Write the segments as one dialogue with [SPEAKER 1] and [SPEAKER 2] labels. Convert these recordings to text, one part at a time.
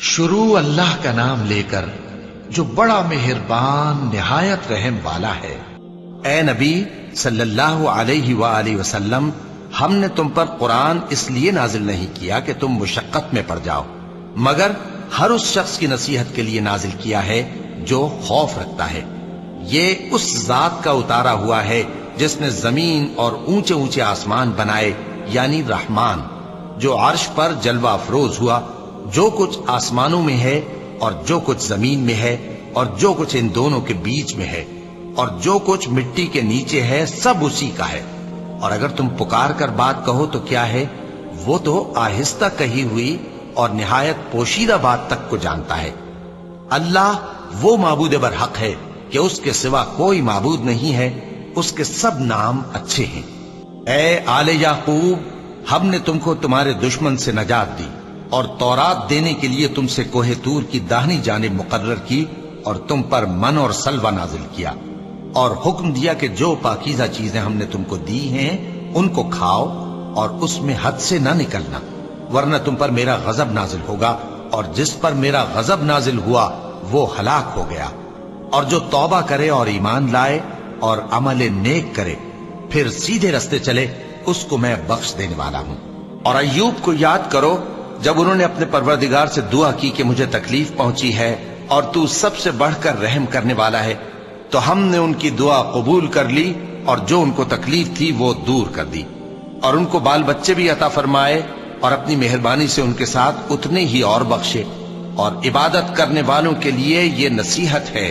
[SPEAKER 1] شروع اللہ کا نام لے کر جو بڑا مہربان نہایت رحم والا ہے۔ اے نبی صلی اللہ علیہ وآلہ وسلم، ہم نے تم پر قرآن اس لیے نازل نہیں کیا کہ تم مشقت میں پڑ جاؤ، مگر ہر اس شخص کی نصیحت کے لیے نازل کیا ہے جو خوف رکھتا ہے۔ یہ اس ذات کا اتارا ہوا ہے جس نے زمین اور اونچے اونچے آسمان بنائے، یعنی رحمان، جو عرش پر جلوہ افروز ہوا۔ جو کچھ آسمانوں میں ہے اور جو کچھ زمین میں ہے اور جو کچھ ان دونوں کے بیچ میں ہے اور جو کچھ مٹی کے نیچے ہے، سب اسی کا ہے۔ اور اگر تم پکار کر بات کہو تو کیا ہے؟ وہ تو آہستہ کہی ہوئی اور نہایت پوشیدہ بات تک کو جانتا ہے۔ اللہ وہ معبود برحق ہے کہ اس کے سوا کوئی معبود نہیں ہے، اس کے سب نام اچھے ہیں۔ اے آل یعقوب، ہم نے تم کو تمہارے دشمن سے نجات دی اور تورات دینے کے لیے تم سے کوہ طور کی داہنی جانب مقرر کی اور تم پر من اور سلوہ نازل کیا اور حکم دیا کہ جو پاکیزہ چیزیں ہم نے تم کو دی ہیں ان کو کھاؤ اور اس میں حد سے نہ نکلنا، ورنہ تم پر میرا غضب نازل ہوگا، اور جس پر میرا غضب نازل ہوا وہ ہلاک ہو گیا۔ اور جو توبہ کرے اور ایمان لائے اور عمل نیک کرے پھر سیدھے رستے چلے، اس کو میں بخش دینے والا ہوں۔ اور ایوب کو یاد کرو جب انہوں نے اپنے پروردگار سے دعا کی کہ مجھے تکلیف پہنچی ہے اور تو سب سے بڑھ کر رحم کرنے والا ہے، تو ہم نے ان کی دعا قبول کر لی اور جو ان کو تکلیف تھی وہ دور کر دی، اور ان کو بال بچے بھی عطا فرمائے اور اپنی مہربانی سے ان کے ساتھ اتنے ہی اور بخشے۔ اور عبادت کرنے والوں کے لیے یہ نصیحت ہے۔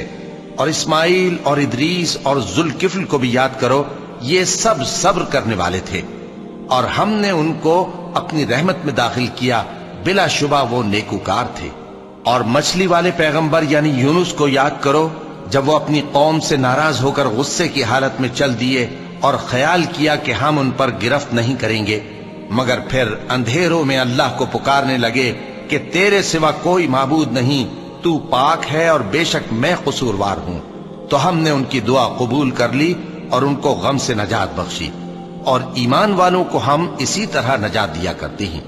[SPEAKER 1] اور اسماعیل اور ادریس اور ذوالکفل کو بھی یاد کرو، یہ سب صبر کرنے والے تھے اور ہم نے ان کو اپنی رحمت میں داخل کیا، بلا شبہ وہ نیکوکار تھے۔ اور مچھلی والے پیغمبر یعنی یونس کو یاد کرو جب وہ اپنی قوم سے ناراض ہو کر غصے کی حالت میں چل دیے اور خیال کیا کہ ہم ان پر گرفت نہیں کریں گے، مگر پھر اندھیروں میں اللہ کو پکارنے لگے کہ تیرے سوا کوئی معبود نہیں، تو پاک ہے اور بے شک میں قصوروار ہوں۔ تو ہم نے ان کی دعا قبول کر لی اور ان کو غم سے نجات بخشی، اور ایمان والوں کو ہم اسی طرح نجات دیا کرتے ہیں۔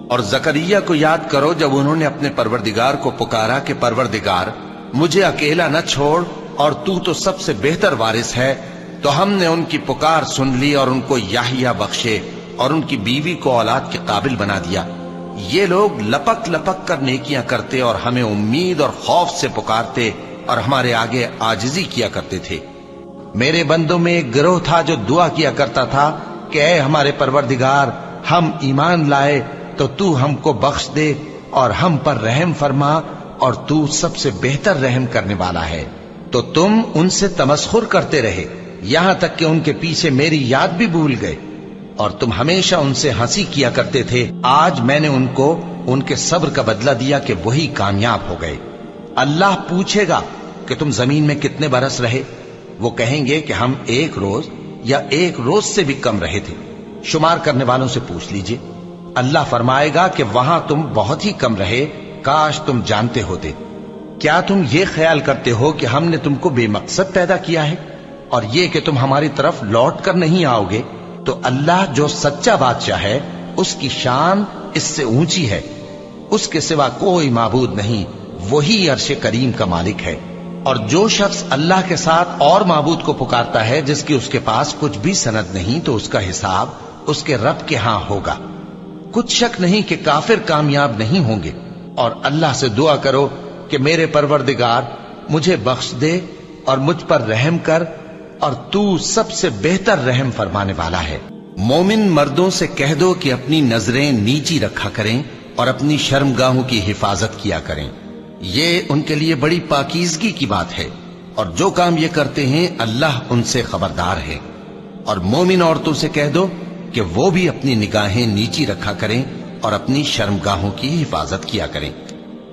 [SPEAKER 1] اور زکریا کو یاد کرو جب انہوں نے اپنے پروردگار کو پکارا کہ پروردگار مجھے اکیلا نہ چھوڑ اور تو سب سے بہتر وارث ہے، تو ہم نے ان کی پکار سن لی اور ان کو یحییٰ بخشے اور ان کی بیوی کو اولاد کے قابل بنا دیا۔ یہ لوگ لپک لپک کر نیکیاں کرتے اور ہمیں امید اور خوف سے پکارتے اور ہمارے آگے عاجزی کیا کرتے تھے۔ میرے بندوں میں ایک گروہ تھا جو دعا کیا کرتا تھا کہ اے ہمارے پروردگار، ہم ایمان لائے تو تو ہم کو بخش دے اور ہم پر رحم فرما، اور تو سب سے بہتر رحم کرنے والا ہے۔ تو تم ان سے تمسخر کرتے رہے یہاں تک کہ ان کے پیچھے میری یاد بھی بھول گئے، اور تم ہمیشہ ان سے ہنسی کیا کرتے تھے۔ آج میں نے ان کو ان کے صبر کا بدلہ دیا کہ وہی کامیاب ہو گئے۔ اللہ پوچھے گا کہ تم زمین میں کتنے برس رہے؟ وہ کہیں گے کہ ہم 1 روز یا 1 روز سے بھی کم رہے تھے۔ شمار کرنے والوں سے پوچھ لیجئے۔ اللہ فرمائے گا کہ وہاں تم بہت ہی کم رہے، کاش تم جانتے ہوتے۔ کیا تم یہ خیال کرتے ہو کہ ہم نے تم کو بے مقصد پیدا کیا ہے اور یہ کہ تم ہماری طرف لوٹ کر نہیں آؤ گے؟ تو اللہ جو سچا بادشاہ ہے، اس کی شان اس سے اونچی ہے، اس کے سوا کوئی معبود نہیں، وہی عرش کریم کا مالک ہے۔ اور جو شخص اللہ کے ساتھ اور معبود کو پکارتا ہے جس کی اس کے پاس کچھ بھی سند نہیں، تو اس کا حساب اس کے رب کے ہاں ہوگا۔ کچھ شک نہیں کہ کافر کامیاب نہیں ہوں گے۔ اور اللہ سے دعا کرو کہ میرے پروردگار مجھے بخش دے اور مجھ پر رحم کر، اور تو سب سے بہتر رحم فرمانے والا ہے۔ مومن مردوں سے کہہ دو کہ اپنی نظریں نیچی رکھا کریں اور اپنی شرمگاہوں کی حفاظت کیا کریں، یہ ان کے لیے بڑی پاکیزگی کی بات ہے، اور جو کام یہ کرتے ہیں اللہ ان سے خبردار ہے۔ اور مومن عورتوں سے کہہ دو کہ وہ بھی اپنی نگاہیں نیچی رکھا کریں اور اپنی شرمگاہوں کی حفاظت کیا کریں،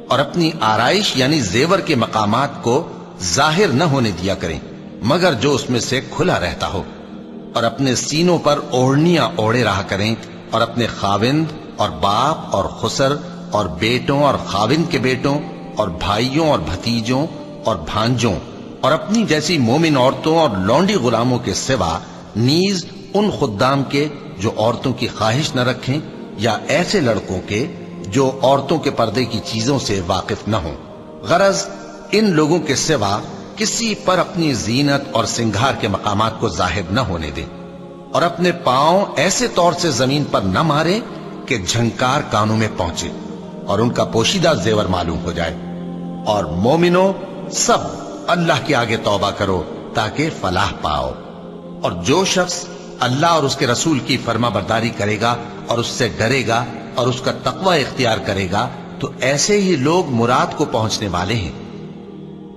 [SPEAKER 1] اور اپنی آرائش یعنی زیور کے مقامات کو ظاہر نہ ہونے دیا کریں مگر جو اس میں سے کھلا رہتا ہو، اور اپنے سینوں پر اوڑھنیاں اوڑھے رہا کریں، اور اپنے خاوند اور باپ اور خسر اور بیٹوں اور خاوند کے بیٹوں اور بھائیوں اور بھتیجوں اور بھانجوں اور اپنی جیسی مومن عورتوں اور لونڈی غلاموں کے سوا نیز ان خدام کے جو عورتوں کی خواہش نہ رکھیں، یا ایسے لڑکوں کے جو عورتوں کے پردے کی چیزوں سے واقف نہ ہوں، غرض ان لوگوں کے سوا کسی پر اپنی زینت اور سنگھار کے مقامات کو ظاہر نہ ہونے دیں، اور اپنے پاؤں ایسے طور سے زمین پر نہ مارے کہ جھنکار کانوں میں پہنچے اور ان کا پوشیدہ زیور معلوم ہو جائے۔ اور مومنوں سب اللہ کے آگے توبہ کرو تاکہ فلاح پاؤ۔ اور جو شخص اللہ اور اس کے رسول کی فرما برداری کرے گا اور اس سے ڈرے گا اور اس کا تقوی اختیار کرے گا تو ایسے ہی لوگ مراد کو پہنچنے والے ہیں۔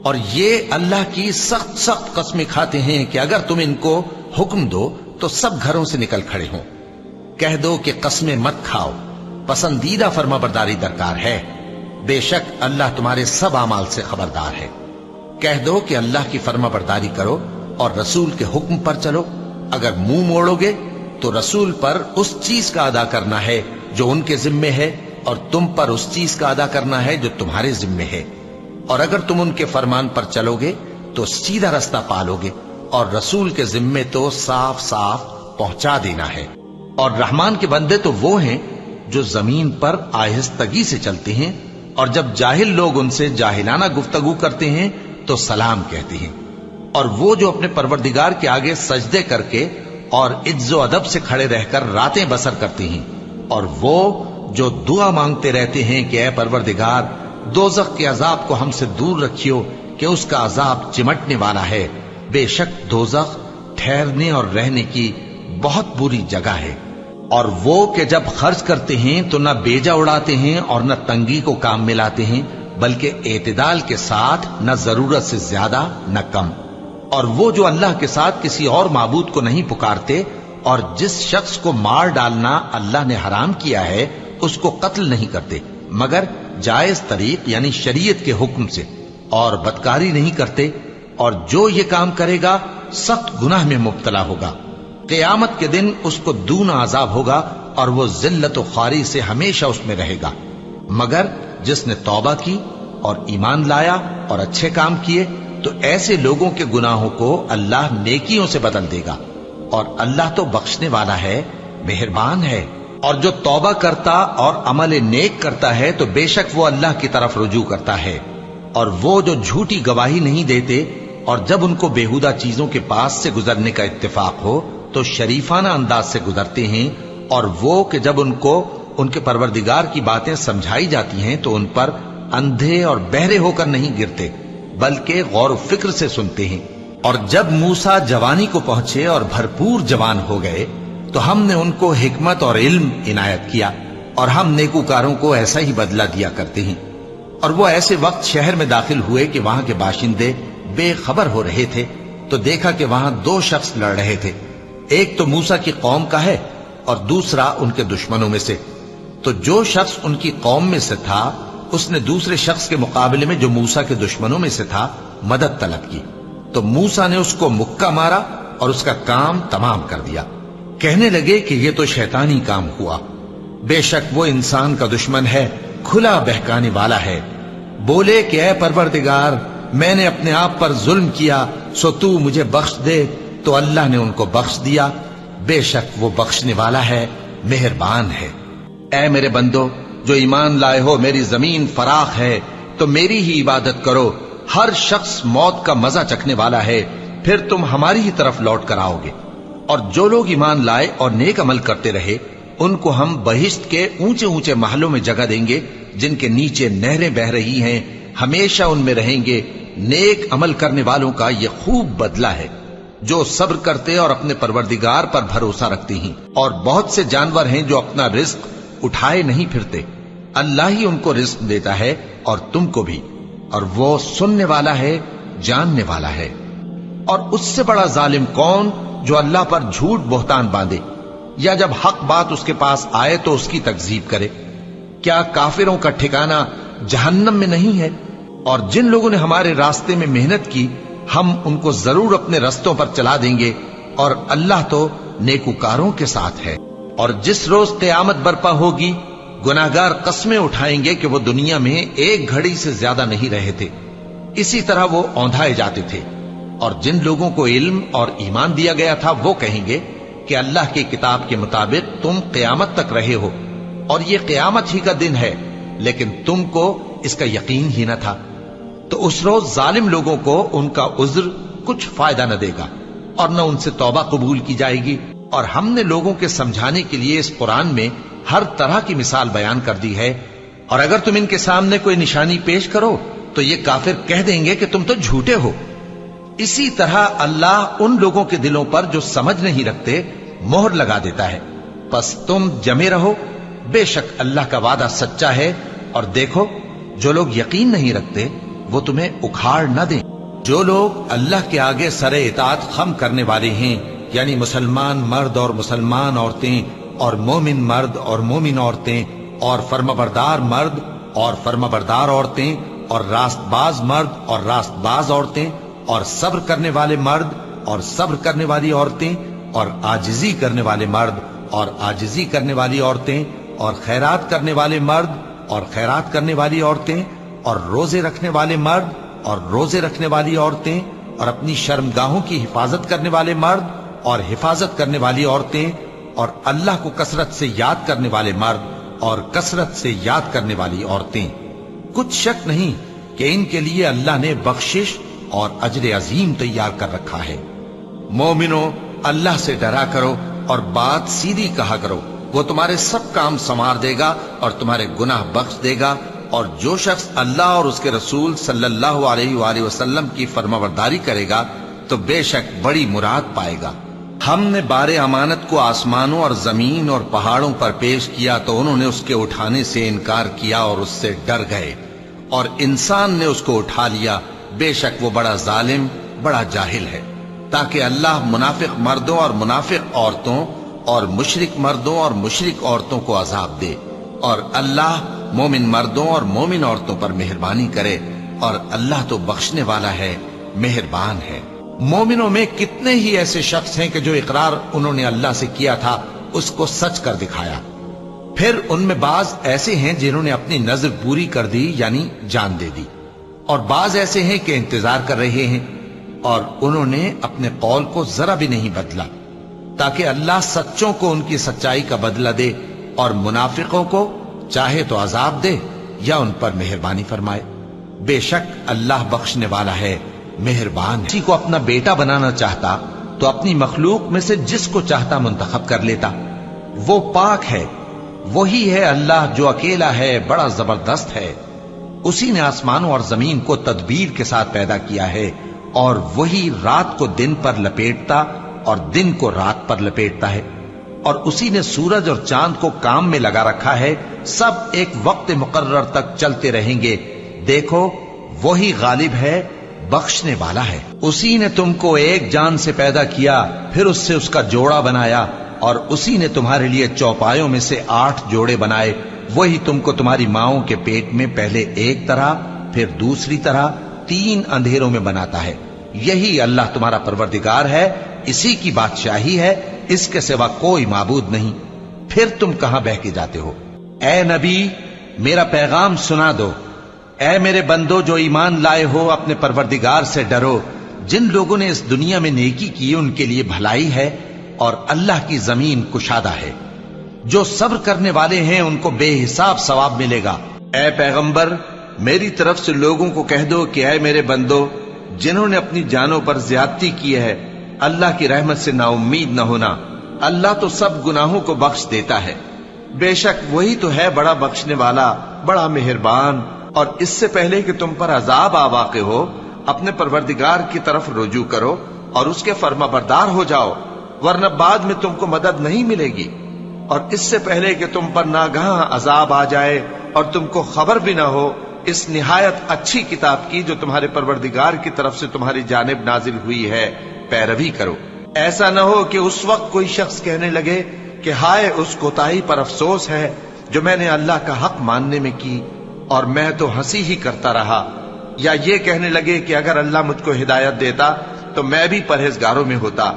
[SPEAKER 1] اور یہ اللہ کی سخت سخت قسمیں کھاتے ہیں کہ اگر تم ان کو حکم دو تو سب گھروں سے نکل کھڑے ہوں۔ کہہ دو کہ قسمیں مت کھاؤ، پسندیدہ فرما برداری درکار ہے، بے شک اللہ تمہارے سب اعمال سے خبردار ہے۔ کہہ دو کہ اللہ کی فرما برداری کرو اور رسول کے حکم پر چلو، اگر منہ موڑو گے تو رسول پر اس چیز کا ادا کرنا ہے جو ان کے ذمے ہے، اور تم پر اس چیز کا ادا کرنا ہے جو تمہارے ذمے ہے، اور اگر تم ان کے فرمان پر چلو گے تو سیدھا رستہ پالو گے، اور رسول کے ذمے تو صاف صاف پہنچا دینا ہے۔ اور رحمان کے بندے تو وہ ہیں جو زمین پر آہستگی سے چلتے ہیں، اور جب جاہل لوگ ان سے جاہلانہ گفتگو کرتے ہیں تو سلام کہتے ہیں، اور وہ جو اپنے پروردگار کے آگے سجدے کر کے اور عز و ادب سے کھڑے رہ کر راتیں بسر کرتے ہیں، اور وہ جو دعا مانگتے رہتے ہیں کہ اے پروردگار دوزخ کے عذاب کو ہم سے دور رکھیو کہ اس کا عذاب چمٹنے والا ہے، بے شک دوزخ ٹھہرنے اور رہنے کی بہت بری جگہ ہے۔ اور وہ کہ جب خرچ کرتے ہیں تو نہ بیجا اڑاتے ہیں اور نہ تنگی کو کام میں لاتے ہیں، بلکہ اعتدال کے ساتھ، نہ ضرورت سے زیادہ نہ کم۔ اور وہ جو اللہ کے ساتھ کسی اور معبود کو نہیں پکارتے، اور جس شخص کو مار ڈالنا اللہ نے حرام کیا ہے اس کو قتل نہیں کرتے مگر جائز طریق یعنی شریعت کے حکم سے، اور بدکاری نہیں کرتے، اور جو یہ کام کرے گا سخت گناہ میں مبتلا ہوگا۔ قیامت کے دن اس کو دونا عذاب ہوگا اور وہ ذلت و خواری سے ہمیشہ اس میں رہے گا، مگر جس نے توبہ کی اور ایمان لایا اور اچھے کام کیے تو ایسے لوگوں کے گناہوں کو اللہ نیکیوں سے بدل دے گا، اور اللہ تو بخشنے والا ہے، مہربان ہے۔ اور جو توبہ کرتا اور عمل نیک کرتا ہے تو بے شک وہ اللہ کی طرف رجوع کرتا ہے۔ اور وہ جو جھوٹی گواہی نہیں دیتے اور جب ان کو بیہودہ چیزوں کے پاس سے گزرنے کا اتفاق ہو تو شریفانہ انداز سے گزرتے ہیں، اور وہ کہ جب ان کو ان کے پروردگار کی باتیں سمجھائی جاتی ہیں تو ان پر اندھے اور بہرے ہو کر نہیں گرتے بلکہ غور و فکر سے سنتے ہیں۔ اور جب موسیٰ جوانی کو پہنچے اور بھرپور جوان ہو گئے تو ہم نے ان کو حکمت اور علم عنایت کیا، اور ہم نیکوکاروں کو ایسا ہی بدلہ دیا کرتے ہیں۔ اور وہ ایسے وقت شہر میں داخل ہوئے کہ وہاں کے باشندے بے خبر ہو رہے تھے تو دیکھا کہ وہاں دو شخص لڑ رہے تھے، ایک تو موسیٰ کی قوم کا ہے اور دوسرا ان کے دشمنوں میں سے۔ تو جو شخص ان کی قوم میں سے تھا اس نے دوسرے شخص کے مقابلے میں جو موسیٰ کے دشمنوں میں سے تھا مدد طلب کی، تو موسیٰ نے اس کو مکہ مارا اور اس کا کام تمام کر دیا۔ کہنے لگے کہ یہ تو شیطانی کام ہوا، بے شک وہ انسان کا دشمن ہے، کھلا بہکانے والا ہے۔ بولے کہ اے پروردگار میں نے اپنے آپ پر ظلم کیا سو تو مجھے بخش دے، تو اللہ نے ان کو بخش دیا، بے شک وہ بخشنے والا ہے، مہربان ہے۔ اے میرے بندو جو ایمان لائے ہو، میری زمین فراخ ہے تو میری ہی عبادت کرو، ہر شخص موت کا مزہ چکھنے والا ہے، پھر تم ہماری ہی طرف لوٹ کر آؤ گے۔ اور جو لوگ ایمان لائے اور نیک عمل کرتے رہے ان کو ہم بہشت کے اونچے اونچے محلوں میں جگہ دیں گے جن کے نیچے نہریں بہ رہی ہیں، ہمیشہ ان میں رہیں گے۔ نیک عمل کرنے والوں کا یہ خوب بدلہ ہے جو صبر کرتے اور اپنے پروردگار پر بھروسہ رکھتے ہیں۔ اور بہت سے جانور ہیں جو اپنا رزق اٹھائے نہیں پھرتے، اللہ ہی ان کو رزق دیتا ہے اور تم کو بھی، اور وہ سننے والا ہے، جاننے والا ہے۔ اور اس سے بڑا ظالم کون جو اللہ پر جھوٹ بہتان باندھے، یا جب حق بات اس کے پاس آئے تو اس کی تکذیب کرے؟ کیا کافروں کا ٹھکانہ جہنم میں نہیں ہے؟ اور جن لوگوں نے ہمارے راستے میں محنت کی ہم ان کو ضرور اپنے رستوں پر چلا دیں گے، اور اللہ تو نیکوکاروں کے ساتھ ہے۔ اور جس روز قیامت برپا ہوگی گناہگار قسمیں اٹھائیں گے کہ وہ دنیا میں ایک گھڑی سے زیادہ نہیں رہے تھے، اسی طرح وہ اوندھائے جاتے تھے۔ اور جن لوگوں کو علم اور ایمان دیا گیا تھا وہ کہیں گے کہ اللہ کی کتاب کے مطابق تم قیامت تک رہے ہو، اور یہ قیامت ہی کا دن ہے لیکن تم کو اس کا یقین ہی نہ تھا۔ تو اس روز ظالم لوگوں کو ان کا عذر کچھ فائدہ نہ دے گا اور نہ ان سے توبہ قبول کی جائے گی۔ اور ہم نے لوگوں کے سمجھانے کے لیے اس قرآن میں ہر طرح کی مثال بیان کر دی ہے، اور اگر تم ان کے سامنے کوئی نشانی پیش کرو تو یہ کافر کہہ دیں گے کہ تم تو جھوٹے ہو۔ اسی طرح اللہ ان لوگوں کے دلوں پر جو سمجھ نہیں رکھتے مہر لگا دیتا ہے۔ پس تم جمے رہو، بے شک اللہ کا وعدہ سچا ہے، اور دیکھو جو لوگ یقین نہیں رکھتے وہ تمہیں اکھاڑ نہ دیں۔ جو لوگ اللہ کے آگے سر اطاعت خم کرنے والے ہیں، یعنی مسلمان مرد اور مسلمان عورتیں، اور مومن مرد اور مومن عورتیں، اور فرمانبردار مرد اور فرمانبردار عورتیں، اور راست باز مرد اور راست باز عورتیں، اور صبر کرنے والے مرد اور صبر کرنے والی عورتیں، اور عاجزی کرنے والے مرد اور عاجزی کرنے والی عورتیں، اور خیرات کرنے والے مرد اور خیرات کرنے والی عورتیں، اور روزے رکھنے والے مرد اور روزے رکھنے والی عورتیں، اور اپنی شرمگاہوں کی حفاظت کرنے والے مرد اور حفاظت کرنے والی عورتیں، اور اللہ کو کثرت سے یاد کرنے والے مرد اور کثرت سے یاد کرنے والی عورتیں۔ کچھ شک نہیں کہ ان کے لیے اللہ نے بخشش اور اجر عظیم تیار کر رکھا ہے۔ مومنو، اللہ سے ڈرا کرو اور بات سیدھی کہا کرو، وہ تمہارے سب کام سنوار دے گا اور تمہارے گناہ بخش دے گا۔ اور جو شخص اللہ اور اس کے رسول صلی اللہ علیہ وآلہ وسلم کی فرمانبرداری کرے گا تو بے شک بڑی مراد پائے گا۔ ہم نے بار امانت کو آسمانوں اور زمین اور پہاڑوں پر پیش کیا تو انہوں نے اس کے اٹھانے سے انکار کیا اور اس سے ڈر گئے، اور انسان نے اس کو اٹھا لیا، بے شک وہ بڑا ظالم، بڑا جاہل ہے۔ تاکہ اللہ منافق مردوں اور منافق عورتوں اور مشرک مردوں اور مشرک عورتوں کو عذاب دے، اور اللہ مومن مردوں اور مومن عورتوں پر مہربانی کرے، اور اللہ تو بخشنے والا ہے، مہربان ہے۔ مومنوں میں کتنے ہی ایسے شخص ہیں کہ جو اقرار انہوں نے اللہ سے کیا تھا اس کو سچ کر دکھایا۔ پھر ان میں بعض ایسے ہیں جنہوں نے اپنی نظر پوری کر دی، یعنی جان دے دی، اور بعض ایسے ہیں کہ انتظار کر رہے ہیں، اور انہوں نے اپنے قول کو ذرا بھی نہیں بدلا، تاکہ اللہ سچوں کو ان کی سچائی کا بدلہ دے، اور منافقوں کو چاہے تو عذاب دے یا ان پر مہربانی فرمائے۔ بے شک اللہ بخشنے والا ہے، مہربان ہے۔ کسی کو اپنا بیٹا بنانا چاہتا تو اپنی مخلوق میں سے جس کو چاہتا منتخب کر لیتا۔ وہ پاک ہے، وہی ہے اللہ جو اکیلا ہے، بڑا زبردست ہے۔ اسی نے آسمانوں اور زمین کو تدبیر کے ساتھ پیدا کیا ہے، اور وہی رات کو دن پر لپیٹتا اور دن کو رات پر لپیٹتا ہے، اور اسی نے سورج اور چاند کو کام میں لگا رکھا ہے، سب ایک وقت مقرر تک چلتے رہیں گے۔ دیکھو وہی غالب ہے، بخشنے والا ہے۔ اسی نے تم کو ایک جان سے پیدا کیا، پھر اس سے اس کا جوڑا بنایا، اور اسی نے تمہارے لیے چوپایوں میں سے 8 جوڑے بنائے۔ وہی تم کو تمہاری ماؤں کے پیٹ میں پہلے ایک طرح پھر دوسری طرح 3 اندھیروں میں بناتا ہے۔ یہی اللہ تمہارا پروردگار ہے، اسی کی بادشاہی ہے، اس کے سوا کوئی معبود نہیں۔ پھر تم کہاں بہہ کے جاتے ہو؟ اے نبی، میرا پیغام سنا دو۔ اے میرے بندو جو ایمان لائے ہو، اپنے پروردگار سے ڈرو۔ جن لوگوں نے اس دنیا میں نیکی کی ان کے لیے بھلائی ہے، اور اللہ کی زمین کشادہ ہے۔ جو صبر کرنے والے ہیں ان کو بے حساب ثواب ملے گا۔ اے پیغمبر، میری طرف سے لوگوں کو کہہ دو کہ اے میرے بندو، جنہوں نے اپنی جانوں پر زیادتی کی ہے، اللہ کی رحمت سے نا امید نہ ہونا۔ اللہ تو سب گناہوں کو بخش دیتا ہے، بے شک وہی تو ہے بڑا بخشنے والا، بڑا مہربان۔ اور اس سے پہلے کہ تم پر عذاب آ واقع ہو، اپنے پروردگار کی طرف رجوع کرو اور اس کے فرما بردار ہو جاؤ، ورنہ بعد میں تم کو مدد نہیں ملے گی۔ اور اس سے پہلے کہ تم پر ناگہاں عذاب آ جائے اور تم کو خبر بھی نہ ہو، اس نہایت اچھی کتاب کی جو تمہارے پروردگار کی طرف سے تمہاری جانب نازل ہوئی ہے پیروی کرو۔ ایسا نہ ہو کہ اس وقت کوئی شخص کہنے لگے کہ ہائے اس کوتاہی پر افسوس ہے جو میں نے اللہ کا حق ماننے میں کی، اور میں تو ہنسی ہی کرتا رہا، یا یہ کہنے لگے کہ اگر اللہ مجھ کو ہدایت دیتا تو میں بھی پرہیزگاروں میں ہوتا،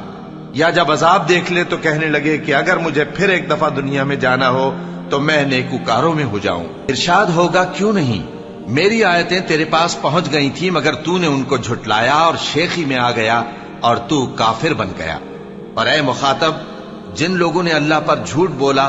[SPEAKER 1] یا جب عذاب دیکھ لے تو کہنے لگے کہ اگر مجھے پھر ایک دفعہ دنیا میں جانا ہو تو میں نیکوکاروں میں ہو جاؤں۔ ارشاد ہوگا کیوں نہیں، میری آیتیں تیرے پاس پہنچ گئی تھی مگر تو نے ان کو جھٹلایا اور شیخی میں آ گیا اور تو کافر بن گیا۔ اور اے مخاطب، جن لوگوں نے اللہ پر جھوٹ بولا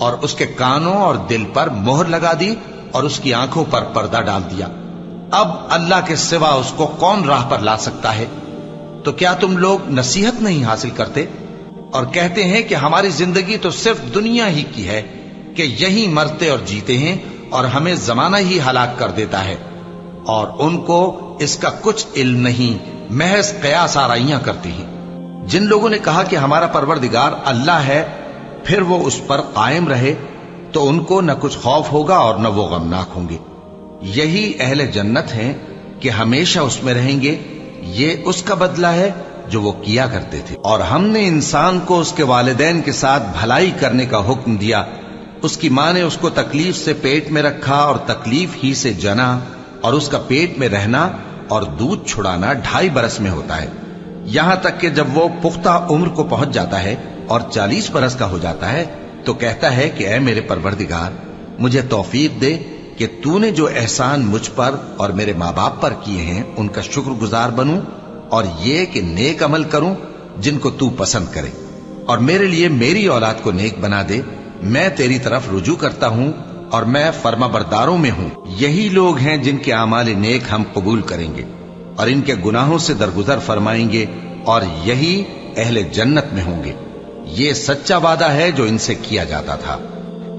[SPEAKER 1] اور اس کے کانوں اور دل پر مہر لگا دی اور اس کی آنکھوں پر پردہ ڈال دیا۔ اب اللہ کے سوا اس کو کون راہ پر لا سکتا ہے؟ تو کیا تم لوگ نصیحت نہیں حاصل کرتے اور کہتے ہیں کہ ہماری زندگی تو صرف دنیا ہی کی ہے، کہ یہی مرتے اور جیتے ہیں اور ہمیں زمانہ ہی ہلاک کر دیتا ہے، اور ان کو اس کا کچھ علم نہیں، محض قیاس آرائیاں کرتی ہیں۔ جن لوگوں نے کہا کہ ہمارا پروردگار اللہ ہے، پھر وہ اس پر قائم رہے تو ان کو نہ کچھ خوف ہوگا اور نہ وہ غمناک ہوں گے۔ یہی اہل جنت ہیں کہ ہمیشہ اس میں رہیں گے، یہ اس کا بدلہ ہے جو وہ کیا کرتے تھے۔ اور ہم نے انسان کو اس کے والدین کے ساتھ بھلائی کرنے کا حکم دیا۔ اس کی ماں نے اس کو تکلیف سے پیٹ میں رکھا اور تکلیف ہی سے جنا، اور اس کا پیٹ میں رہنا اور دودھ چھڑانا 2.5 برس میں ہوتا ہے، یہاں تک کہ جب وہ پختہ عمر کو پہنچ جاتا ہے اور 40 برس کا ہو جاتا ہے تو کہتا ہے کہ اے میرے پروردگار، مجھے توفیق دے کہ تو نے جو احسان مجھ پر اور میرے ماں باپ پر کیے ہیں ان کا شکر گزار بنوں، اور یہ کہ نیک عمل کروں جن کو تو پسند کرے، اور میرے لیے میری اولاد کو نیک بنا دے۔ میں تیری طرف رجوع کرتا ہوں اور میں فرما برداروں میں ہوں۔ یہی لوگ ہیں جن کے اعمال نیک ہم قبول کریں گے اور ان کے گناہوں سے درگزر فرمائیں گے، اور یہی اہل جنت میں ہوں گے۔ یہ سچا وعدہ ہے جو ان سے کیا جاتا تھا۔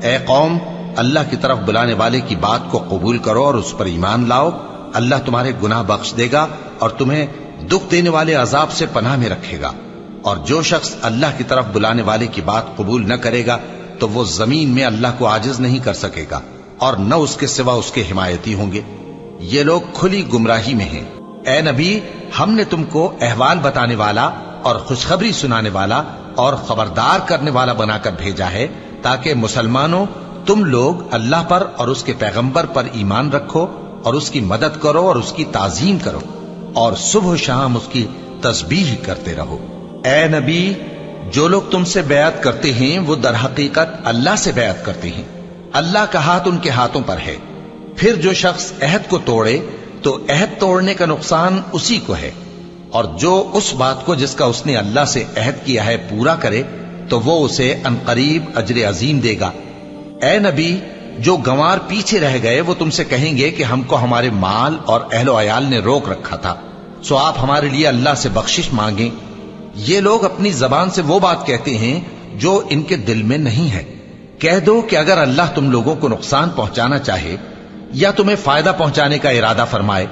[SPEAKER 1] اے قوم، اللہ کی طرف بلانے والے کی بات کو قبول کرو اور اس پر ایمان لاؤ، اللہ تمہارے گناہ بخش دے گا اور تمہیں دکھ دینے والے عذاب سے پناہ میں رکھے گا۔ اور جو شخص اللہ کی طرف بلانے والے کی بات قبول نہ کرے گا تو وہ زمین میں اللہ کو عاجز نہیں کر سکے گا، اور نہ اس کے سوا اس کے حمایتی ہوں گے۔ یہ لوگ کھلی گمراہی میں ہیں۔ اے نبی، ہم نے تم کو احوال بتانے والا اور خوشخبری سنانے والا اور خبردار کرنے والا بنا کر بھیجا ہے، تاکہ مسلمانوں تم لوگ اللہ پر اور اس کے پیغمبر پر ایمان رکھو اور اس کی مدد کرو اور اس کی تعظیم کرو، اور صبح و شام اس کی تسبیح کرتے رہو۔ اے نبی، جو لوگ تم سے بیعت کرتے ہیں وہ در حقیقت اللہ سے بیعت کرتے ہیں، اللہ کا ہاتھ ان کے ہاتھوں پر ہے۔ پھر جو شخص عہد کو توڑے تو عہد توڑنے کا نقصان اسی کو ہے، اور جو اس بات کو جس کا اس نے اللہ سے عہد کیا ہے پورا کرے تو وہ اسے عنقریب اجر عظیم دے گا۔ اے نبی، جو گنوار پیچھے رہ گئے وہ تم سے کہیں گے کہ ہم کو ہمارے مال اور اہل و عیال نے روک رکھا تھا، سو آپ ہمارے لیے اللہ سے بخشش مانگیں۔ یہ لوگ اپنی زبان سے وہ بات کہتے ہیں جو ان کے دل میں نہیں ہے۔ کہہ دو کہ اگر اللہ تم لوگوں کو نقصان پہنچانا چاہے یا تمہیں فائدہ پہنچانے کا ارادہ فرمائے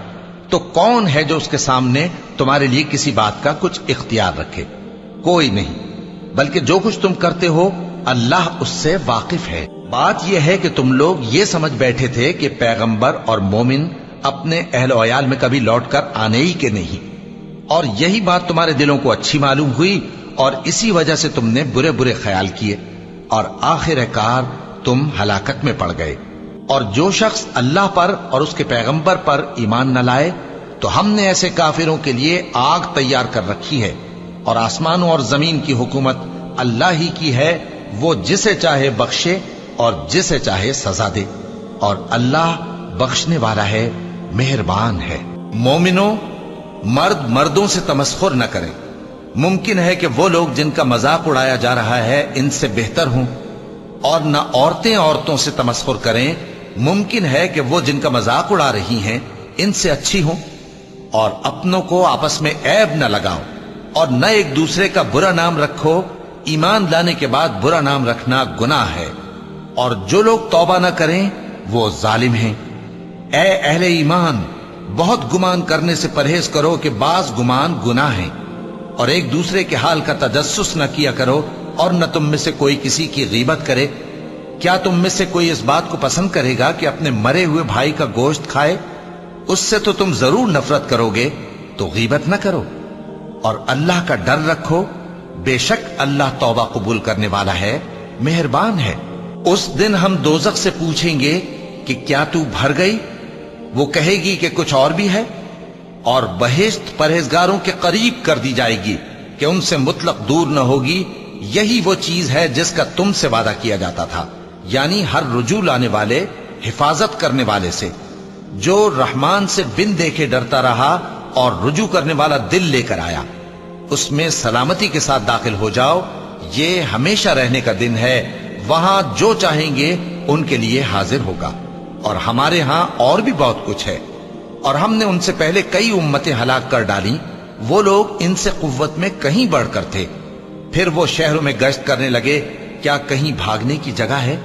[SPEAKER 1] تو کون ہے جو اس کے سامنے تمہارے لیے کسی بات کا کچھ اختیار رکھے؟ کوئی نہیں، بلکہ جو کچھ تم کرتے ہو اللہ اس سے واقف ہے۔ بات یہ ہے کہ تم لوگ یہ سمجھ بیٹھے تھے کہ پیغمبر اور مومن اپنے اہل و عیال میں کبھی لوٹ کر آنے ہی کے نہیں، اور یہی بات تمہارے دلوں کو اچھی معلوم ہوئی اور اسی وجہ سے تم نے برے برے خیال کیے اور آخر کار تم ہلاکت میں پڑ گئے۔ اور جو شخص اللہ پر اور اس کے پیغمبر پر ایمان نہ لائے تو ہم نے ایسے کافروں کے لیے آگ تیار کر رکھی ہے، اور آسمانوں اور زمین کی حکومت اللہ ہی کی ہے، وہ جسے چاہے بخشے اور جسے چاہے سزا دے، اور اللہ بخشنے والا ہے، مہربان ہے۔ مومنوں، مرد مردوں سے تمسخر نہ کریں۔ ممکن ہے کہ وہ لوگ جن کا مذاق اڑایا جا رہا ہے ان سے بہتر ہوں، اور نہ عورتیں عورتوں سے تمسخر کریں۔ ممکن ہے کہ وہ جن کا مذاق اڑا رہی ہیں ان سے اچھی ہوں۔ اور اپنوں کو آپس میں عیب نہ لگاؤ اور نہ ایک دوسرے کا برا نام رکھو۔ ایمان لانے کے بعد برا نام رکھنا گناہ ہے، اور جو لوگ توبہ نہ کریں وہ ظالم ہیں۔ اے اہل ایمان، بہت گمان کرنے سے پرہیز کرو کہ بعض گمان گناہ ہیں، اور ایک دوسرے کے حال کا تجسس نہ کیا کرو، اور نہ تم میں سے کوئی کسی کی غیبت کرے۔ کیا تم میں سے کوئی اس بات کو پسند کرے گا کہ اپنے مرے ہوئے بھائی کا گوشت کھائے؟ اس سے تو تم ضرور نفرت کرو گے، تو غیبت نہ کرو، اور اللہ کا ڈر رکھو، بے شک اللہ توبہ قبول کرنے والا ہے، مہربان ہے۔ اس دن ہم دوزخ سے پوچھیں گے کہ کیا تو بھر گئی؟ وہ کہے گی کہ کچھ اور بھی ہے، اور بہشت پرہیزگاروں کے قریب کر دی جائے گی کہ ان سے مطلق دور نہ ہوگی۔ یہی وہ چیز ہے جس کا تم سے وعدہ کیا جاتا تھا، یعنی ہر رجوع لانے والے، حفاظت کرنے والے سے، جو رحمان سے بن دیکھے ڈرتا رہا اور رجوع کرنے والا دل لے کر آیا، اس میں سلامتی کے ساتھ داخل ہو جاؤ۔ یہ ہمیشہ رہنے کا دن ہے، وہاں جو چاہیں گے ان کے لیے حاضر ہوگا، اور ہمارے ہاں اور بھی بہت کچھ ہے۔ اور ہم نے ان سے پہلے کئی امتیں ہلاک کر ڈالی، وہ لوگ ان سے قوت میں کہیں بڑھ کر تھے۔ پھر وہ شہروں میں گشت کرنے لگے، کیا کہیں بھاگنے کی جگہ ہے؟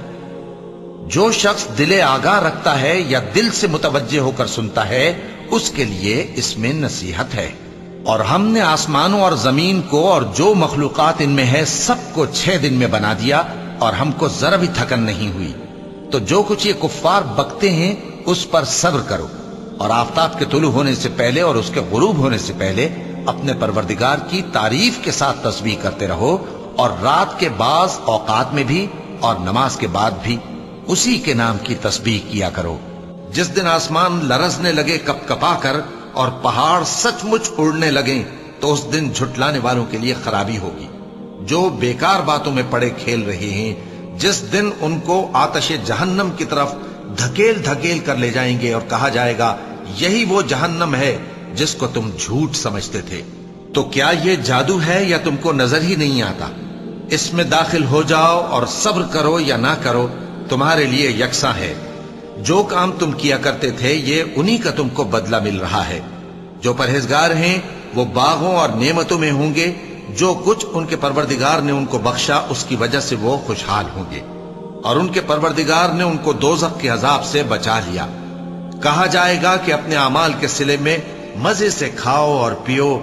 [SPEAKER 1] جو شخص دل آگاہ رکھتا ہے یا دل سے متوجہ ہو کر سنتا ہے، اس کے لیے اس میں نصیحت ہے۔ اور ہم نے آسمانوں اور زمین کو اور جو مخلوقات ان میں ہے سب کو 6 دن میں بنا دیا، اور ہم کو ذرا بھی تھکن نہیں ہوئی۔ تو جو کچھ یہ کفار بکتے ہیں اس پر صبر کرو، اور آفتاب کے طلوع ہونے سے پہلے اور اس کے غروب ہونے سے پہلے اپنے پروردگار کی تعریف کے ساتھ تسبیح کرتے رہو، اور رات کے بعض اوقات میں بھی اور نماز کے بعد بھی اسی کے نام کی تسبیح کیا کرو۔ جس دن آسمان لرزنے لگے کپ کپا کر اور پہاڑ سچ مچ اڑنے لگیں، تو اس دن جھٹلانے والوں کے لیے خرابی ہوگی، جو بیکار باتوں میں پڑے کھیل رہے ہیں۔ جس دن ان کو آتش جہنم کی طرف دھکیل دھکیل کر لے جائیں گے، اور کہا جائے گا یہی وہ جہنم ہے جس کو تم جھوٹ سمجھتے تھے۔ تو کیا یہ جادو ہے یا تم کو نظر ہی نہیں آتا؟ اس میں داخل ہو جاؤ، اور صبر کرو یا نہ کرو تمہارے لیے یکساں ہے۔ جو کام تم کیا کرتے تھے یہ انہی کا تم کو بدلہ مل رہا ہے۔ جو پرہیزگار ہیں وہ باغوں اور نعمتوں میں ہوں گے، جو کچھ ان کے پروردگار نے ان کو بخشا اس کی وجہ سے وہ خوشحال ہوں گے، اور ان کے پروردگار نے ان کو دوزخ کے عذاب سے بچا لیا۔ کہا جائے گا کہ اپنے اعمال کے صلے میں مزے سے کھاؤ اور پیو،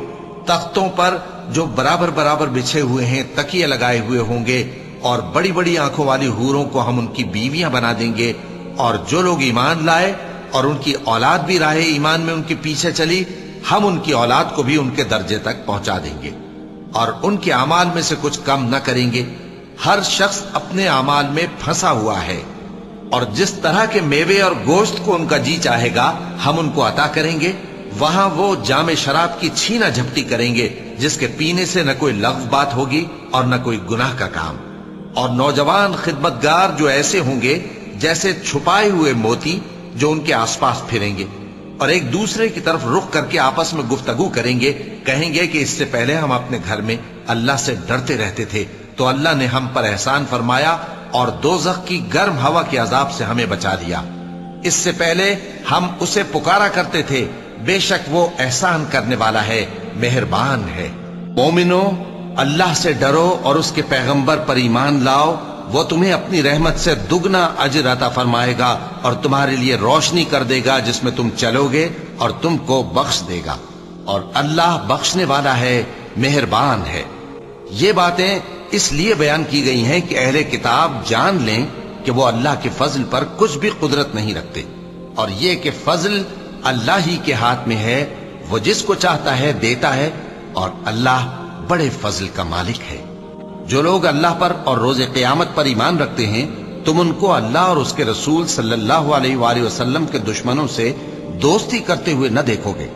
[SPEAKER 1] تختوں پر جو برابر برابر بچھے ہوئے ہیں تکیے لگائے ہوئے ہوں گے، اور بڑی بڑی آنکھوں والی حوروں کو ہم ان کی بیویاں بنا دیں گے۔ اور جو لوگ ایمان لائے اور ان کی اولاد بھی راہ ایمان میں ان کے پیچھے چلی، ہم ان کی اولاد کو بھی ان کے درجے تک پہنچا دیں گے، اور ان کے اعمال میں سے کچھ کم نہ کریں گے۔ ہر شخص اپنے اعمال میں پھنسا ہوا ہے، اور جس طرح کے میوے اور گوشت کو ان کا جی چاہے گا ہم ان کو عطا کریں گے۔ وہاں وہ جام شراب کی چھینا جھپٹی کریں گے، جس کے پینے سے نہ کوئی لغو بات ہوگی اور نہ کوئی گناہ کا کام۔ اور نوجوان خدمتگار جو ایسے ہوں گے جیسے چھپائے ہوئے موتی، جو ان کے آس پاس پھریں گے، اور ایک دوسرے کی طرف رخ کر کے آپس میں گفتگو کریں گے، کہیں گے کہ اس سے پہلے ہم اپنے گھر میں اللہ سے ڈرتے رہتے تھے، تو اللہ نے ہم پر احسان فرمایا اور دوزخ کی گرم ہوا کے عذاب سے ہمیں بچا لیا۔ اس سے پہلے ہم اسے پکارا کرتے تھے، بے شک وہ احسان کرنے والا ہے، مہربان ہے۔ مومنو، اللہ سے ڈرو اور اس کے پیغمبر پر ایمان لاؤ، وہ تمہیں اپنی رحمت سے دگنا اجر عطا فرمائے گا، اور تمہارے لیے روشنی کر دے گا جس میں تم چلو گے، اور تم کو بخش دے گا، اور اللہ بخشنے والا ہے، مہربان ہے۔ یہ باتیں اس لیے بیان کی گئی ہیں کہ اہل کتاب جان لیں کہ وہ اللہ کے فضل پر کچھ بھی قدرت نہیں رکھتے، اور یہ کہ فضل اللہ ہی کے ہاتھ میں ہے، وہ جس کو چاہتا ہے دیتا ہے، اور اللہ بڑے فضل کا مالک ہے۔ جو لوگ اللہ پر اور روز قیامت پر ایمان رکھتے ہیں، تم ان کو اللہ اور اس کے رسول صلی اللہ علیہ وآلہ وسلم کے دشمنوں سے دوستی کرتے ہوئے نہ دیکھو گے،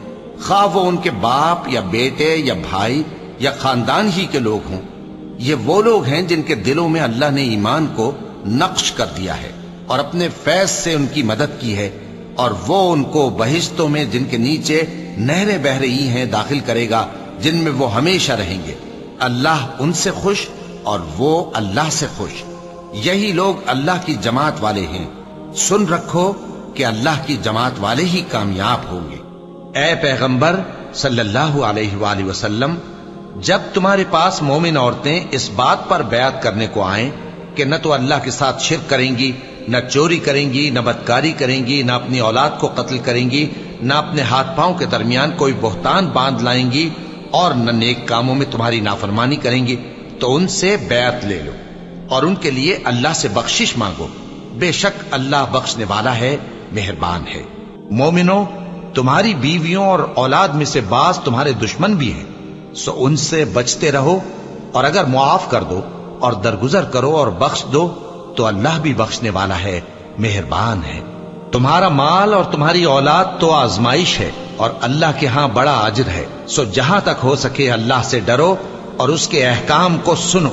[SPEAKER 1] خواہ وہ ان کے باپ یا بیٹے یا بھائی یا خاندان ہی کے لوگ ہوں۔ یہ وہ لوگ ہیں جن کے دلوں میں اللہ نے ایمان کو نقش کر دیا ہے، اور اپنے فیض سے ان کی مدد کی ہے، اور وہ ان کو بہشتوں میں جن کے نیچے نہریں بہہ رہی ہیں داخل کرے گا، جن میں وہ ہمیشہ رہیں گے۔ اللہ ان سے خوش اور وہ اللہ سے خوش۔ یہی لوگ اللہ کی جماعت والے ہیں۔ سن رکھو کہ اللہ کی جماعت والے ہی کامیاب ہوں گے۔ اے پیغمبر صلی اللہ علیہ وآلہ وسلم، جب تمہارے پاس مومن عورتیں اس بات پر بیعت کرنے کو آئیں کہ نہ تو اللہ کے ساتھ شرک کریں گی، نہ چوری کریں گی، نہ بدکاری کریں گی، نہ اپنی اولاد کو قتل کریں گی، نہ اپنے ہاتھ پاؤں کے درمیان کوئی بہتان باندھ لائیں گی، اور نہ نیک کاموں میں تمہاری نافرمانی کریں گی، تو ان سے بیعت لے لو اور ان کے لیے اللہ سے بخشش مانگو، بے شک اللہ بخشنے والا ہے، مہربان ہے۔ مومنو، تمہاری بیویوں اور اولاد میں سے بعض تمہارے دشمن بھی ہیں، سو ان سے بچتے رہو، اور اگر معاف کر دو اور درگزر کرو اور بخش دو تو اللہ بھی بخشنے والا ہے، مہربان ہے۔ تمہارا مال اور تمہاری اولاد تو آزمائش ہے، اور اللہ کے ہاں بڑا اجر ہے، سو جہاں تک ہو سکے اللہ سے ڈرو اور اس کے احکام کو سنو،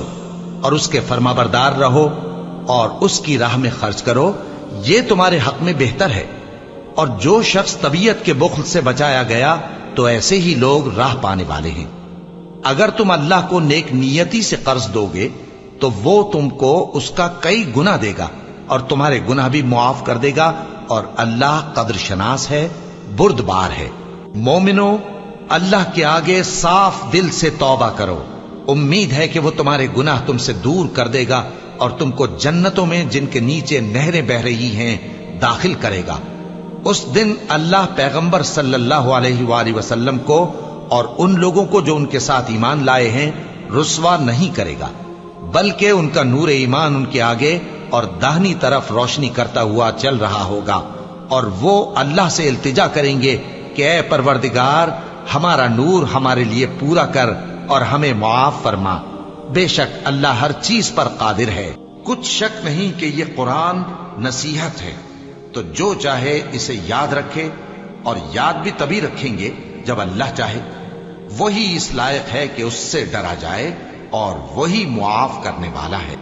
[SPEAKER 1] اور اس کے فرمانبردار رہو، اور اس کی راہ میں خرچ کرو، یہ تمہارے حق میں بہتر ہے۔ اور جو شخص طبیعت کے بخل سے بچایا گیا تو ایسے ہی لوگ راہ پانے والے ہیں۔ اگر تم اللہ کو نیک نیتی سے قرض دو گے تو وہ تم کو اس کا کئی گنا دے گا اور تمہارے گناہ بھی معاف کر دے گا، اور اللہ قدر شناس ہے، بردبار ہے۔ مومنو، اللہ کے آگے صاف دل سے توبہ کرو، امید ہے کہ وہ تمہارے گناہ تم سے دور کر دے گا اور تم کو جنتوں میں جن کے نیچے نہریں بہ رہی ہیں داخل کرے گا۔ اس دن اللہ پیغمبر صلی اللہ علیہ وآلہ وسلم کو اور ان لوگوں کو جو ان کے ساتھ ایمان لائے ہیں رسوا نہیں کرے گا، بلکہ ان کا نور ایمان ان کے آگے اور داہنی طرف روشنی کرتا ہوا چل رہا ہوگا، اور وہ اللہ سے التجا کریں گے کہ اے پروردگار، ہمارا نور ہمارے لیے پورا کر اور ہمیں معاف فرما، بے شک اللہ ہر چیز پر قادر ہے۔ کچھ شک نہیں کہ یہ قرآن نصیحت ہے، تو جو چاہے اسے یاد رکھے، اور یاد بھی تبھی رکھیں گے جب اللہ چاہے۔ وہی اس لائق ہے کہ اس سے ڈرا جائے، اور وہی معاف کرنے والا ہے۔